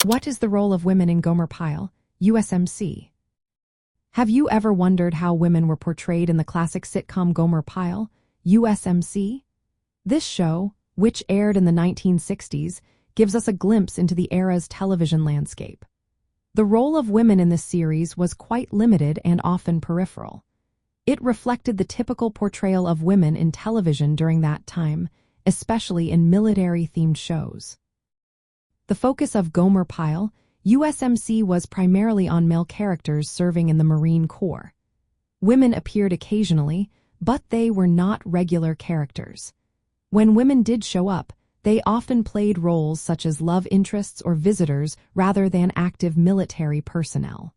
What is the role of women in Gomer Pyle, U.S.M.C.? Have you ever wondered how women were portrayed in the classic sitcom Gomer Pyle, U.S.M.C.? This show, which aired in the 1960s, gives us a glimpse into the era's television landscape. The role of women in this series was quite limited and often peripheral. It reflected the typical portrayal of women in television during that time, especially in military-themed shows. The focus of Gomer Pyle, U.S.M.C. was primarily on male characters serving in the Marine Corps. Women appeared occasionally, but they were not regular characters. When women did show up, they often played roles such as love interests or visitors rather than active military personnel.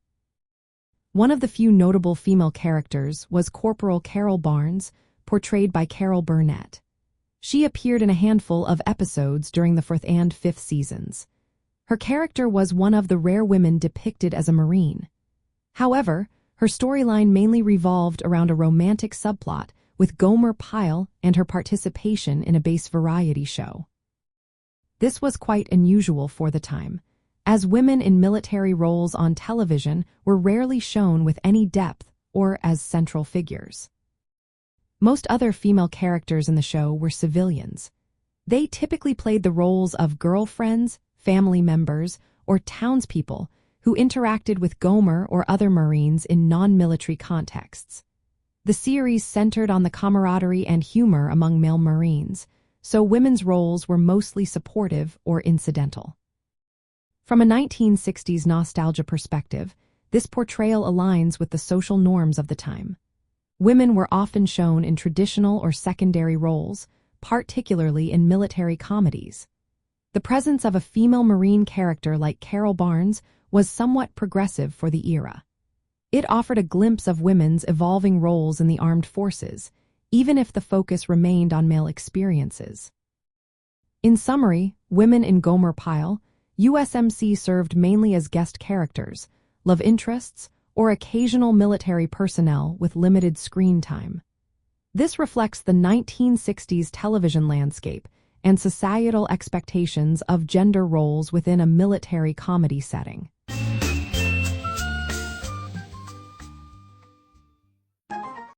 One of the few notable female characters was Corporal Carol Barnes, portrayed by Carol Burnett. She appeared in a handful of episodes during the 4th and 5th seasons. Her character was one of the rare women depicted as a Marine. However, her storyline mainly revolved around a romantic subplot with Gomer Pyle and her participation in a base variety show. This was quite unusual for the time, as women in military roles on television were rarely shown with any depth or as central figures. Most other female characters in the show were civilians. They typically played the roles of girlfriends, family members, or townspeople who interacted with Gomer or other Marines in non-military contexts. The series centered on the camaraderie and humor among male Marines, so women's roles were mostly supportive or incidental. From a 1960s nostalgia perspective, this portrayal aligns with the social norms of the time. Women were often shown in traditional or secondary roles, particularly in military comedies. The presence of a female Marine character like Carol Barnes was somewhat progressive for the era. It offered a glimpse of women's evolving roles in the armed forces, even if the focus remained on male experiences. In summary, women in Gomer Pyle, U.S.M.C. served mainly as guest characters, love interests, or occasional military personnel with limited screen time. This reflects the 1960s television landscape and societal expectations of gender roles within a military comedy setting.